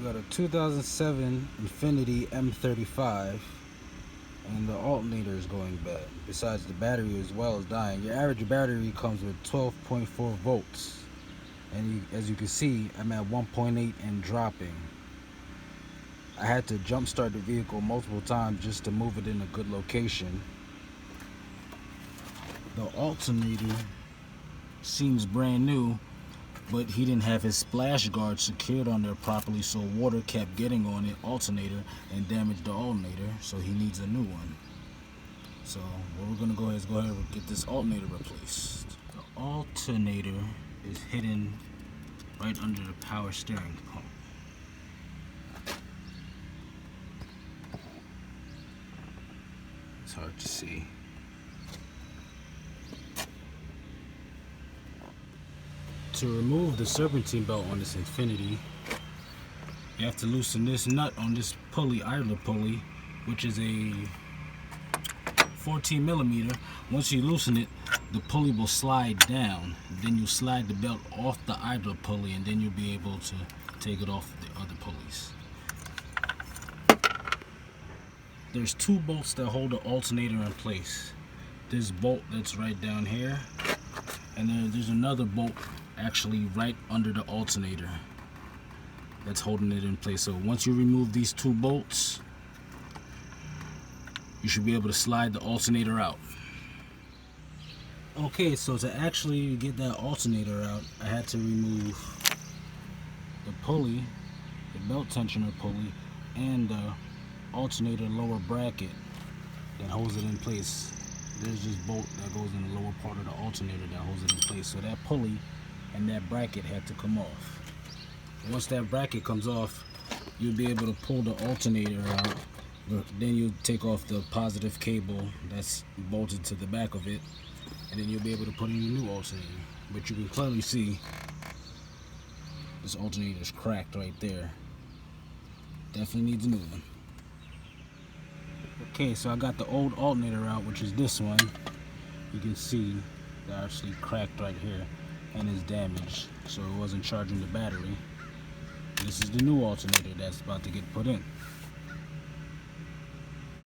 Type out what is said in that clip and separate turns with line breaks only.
got a 2007 Infiniti m35, and the alternator is going bad. Besides, the battery as well is dying. Your average battery comes with 12.4 volts, and as you can see, I'm at 1.8 and dropping. I had to jump start the vehicle multiple times just to move it in a good location. The alternator seems brand new, but he didn't have his splash guard secured on there properly, so water kept getting on the alternator and damaged the alternator, so he needs a new one. So what we're gonna go ahead and get this alternator replaced. The alternator is hidden right under the power steering pump. It's hard to see. To remove the serpentine belt on this Infiniti, you have to loosen this nut on this pulley, idler pulley, which is a 14 millimeter. Once you loosen it, the pulley will slide down. Then you slide the belt off the idler pulley, and then you'll be able to take it off the other pulleys. There's two bolts that hold the alternator in place. This bolt that's right down here, and then there's another bolt actually right under the alternator that's holding it in place. So once you remove these two bolts, you should be able to slide the alternator out. Okay, so to actually get that alternator out, I had to remove the pulley, the belt tensioner pulley, and the alternator lower bracket that holds it in place. There's this bolt that goes in the lower part of the alternator that holds it in place. So that pulley and that bracket had to come off. Once that bracket comes off, you'll be able to pull the alternator out. Then you'll take off the positive cable that's bolted to the back of it, and then you'll be able to put in your new alternator. But you can clearly see this alternator is cracked right there. Definitely needs a new one. Okay, so I got the old alternator out, which is this one. You can see they're actually cracked right here and is damaged, so it wasn't charging the battery. This is the new alternator that's about to get put in.